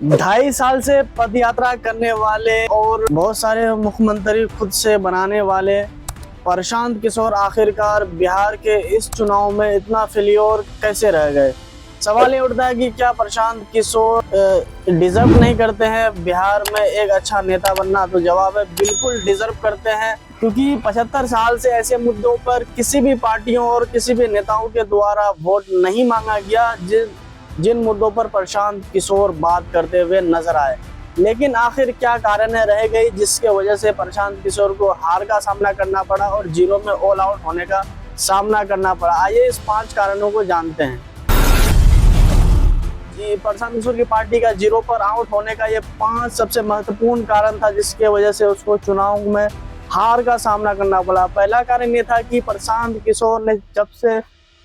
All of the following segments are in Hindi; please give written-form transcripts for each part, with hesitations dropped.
2.5 साल से पद यात्रा करने वाले और बहुत सारे मुख्यमंत्री खुद से बनाने वाले प्रशांत किशोर आखिरकार बिहार के इस चुनाव में इतना फेल्योर कैसे रह गए। सवाल ये उठता है कि क्या प्रशांत किशोर डिजर्व नहीं करते हैं बिहार में एक अच्छा नेता बनना। तो जवाब है बिल्कुल डिजर्व करते हैं, क्योंकि 75 साल से ऐसे मुद्दों पर किसी भी पार्टियों और किसी भी नेताओं के द्वारा वोट नहीं मांगा गया जिन मुद्दों पर प्रशांत किशोर बात करते हुए नजर आए। लेकिन आखिर क्या कारण रह गई जिसके वजह से प्रशांत किशोर को हार का सामना करना पड़ा और जीरो में ऑल आउट होने का सामना करना पड़ा। आइए इस 5 कारणों को जानते हैं। जी, प्रशांत किशोर की पार्टी का जीरो पर आउट होने का ये 5 सबसे महत्वपूर्ण कारण था जिसके वजह से उसको चुनाव में हार का सामना करना पड़ा। पहला कारण ये था कि प्रशांत किशोर ने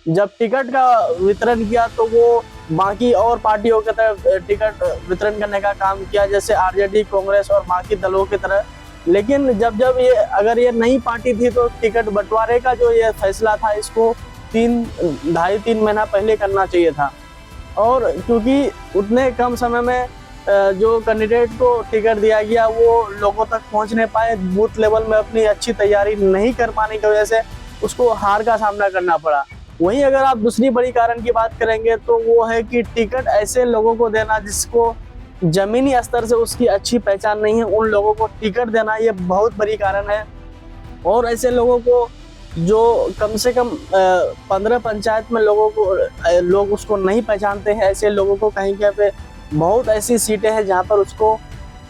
जब टिकट का वितरण किया तो वो बाकी और पार्टियों की तरफ टिकट वितरण करने का काम किया, जैसे आरजेडी, कांग्रेस और बाकी दलों की तरह। लेकिन जब अगर ये नई पार्टी थी तो टिकट बंटवारे का जो ये फैसला था इसको 2.5-3 महीना पहले करना चाहिए था। और क्योंकि उतने कम समय में जो कैंडिडेट को टिकट दिया गया वो लोगों तक पहुंच नहीं पाए, बूथ लेवल में अपनी अच्छी तैयारी नहीं कर पाने की वजह से उसको हार का सामना करना पड़ा। वहीं अगर आप दूसरी बड़ी कारण की बात करेंगे तो वो है कि टिकट ऐसे लोगों को देना जिसको जमीनी स्तर से उसकी अच्छी पहचान नहीं है, उन लोगों को टिकट देना ये बहुत बड़ी कारण है। और ऐसे लोगों को जो कम से कम 15 पंचायत में लोग उसको नहीं पहचानते हैं, ऐसे लोगों को कहीं पे बहुत ऐसी सीटें हैं जहां पर उसको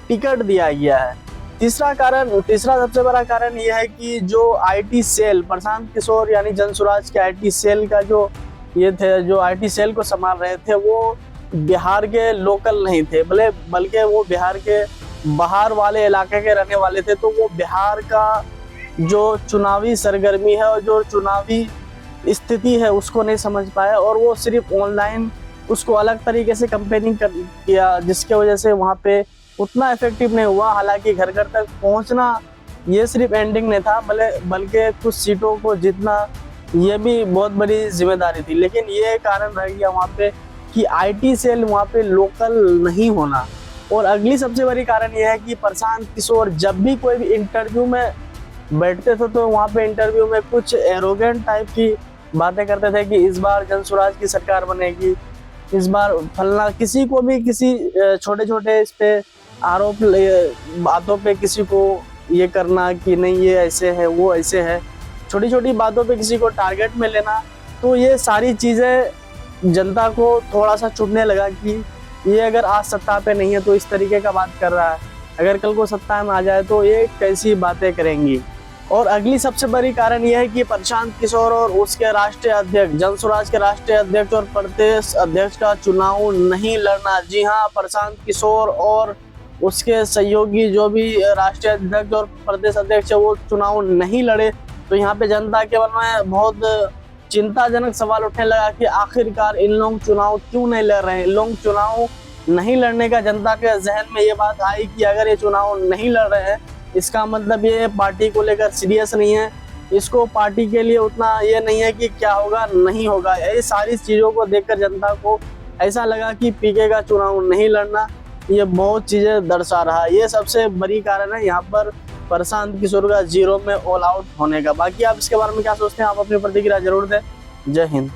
टिकट दिया गया है। तीसरा सबसे बड़ा कारण यह है कि जो आईटी सेल, प्रशांत किशोर यानी जनसुराज के आईटी सेल का जो आईटी सेल को संभाल रहे थे वो बिहार के लोकल नहीं थे, बल्कि वो बिहार के बाहर वाले इलाके के रहने वाले थे। तो वो बिहार का जो चुनावी सरगर्मी है और जो चुनावी स्थिति है उसको नहीं समझ पाया और वो सिर्फ ऑनलाइन उसको अलग तरीके से कैंपेनिंग किया, जिसके वजह से वहाँ पे उतना इफेक्टिव नहीं हुआ। हालांकि घर घर तक पहुंचना ये सिर्फ एंडिंग नहीं था, बल्कि कुछ सीटों को जीतना ये भी बहुत बड़ी जिम्मेदारी थी। लेकिन ये कारण रह गया वहाँ पे कि आईटी सेल वहाँ पे लोकल नहीं होना। और अगली सबसे बड़ी कारण यह है कि प्रशांत किशोर जब भी कोई भी इंटरव्यू में बैठते थे तो वहाँ पे इंटरव्यू में कुछ एरोगेंट टाइप की बातें करते थे कि इस बार जनसुराज की सरकार बनेगी, इस बार फलना, किसी को भी किसी छोटे इस पे आरोप बातों पे किसी को ये करना कि नहीं ये ऐसे है वो ऐसे है, छोटी बातों पे किसी को टारगेट में लेना। तो ये सारी चीज़ें जनता को थोड़ा सा चुभने लगा कि ये अगर आज सत्ता पे नहीं है तो इस तरीके का बात कर रहा है, अगर कल को सत्ता में आ जाए तो ये कैसी बातें करेंगी। और अगली सबसे बड़ी कारण यह है कि प्रशांत किशोर और उसके राष्ट्रीय अध्यक्ष, जनसुराज के राष्ट्रीय अध्यक्ष और प्रदेश अध्यक्ष का चुनाव नहीं लड़ना। जी हाँ, प्रशांत किशोर और उसके सहयोगी जो भी राष्ट्रीय अध्यक्ष और प्रदेश अध्यक्ष है वो चुनाव नहीं लड़े। तो यहाँ पे जनता के मन में बहुत चिंताजनक सवाल उठने लगा कि आखिरकार इन लोग चुनाव क्यों नहीं लड़ रहे हैं। लोग चुनाव नहीं लड़ने का जनता के जहन में ये बात आई कि अगर ये चुनाव नहीं लड़ रहे हैं इसका मतलब ये पार्टी को लेकर सीरियस नहीं है, इसको पार्टी के लिए उतना ये नहीं है कि क्या होगा नहीं होगा। ये सारी चीज़ों को देखकर जनता को ऐसा लगा कि पीके का चुनाव नहीं लड़ना ये बहुत चीज़ें दर्शा रहा है। ये सबसे बड़ी कारण है यहाँ पर प्रशांत किशोर का जीरो में ऑल आउट होने का। बाकी आप इसके बारे में क्या सोचते हैं, आप अपनी प्रतिक्रिया जरूर दें। जय हिंद।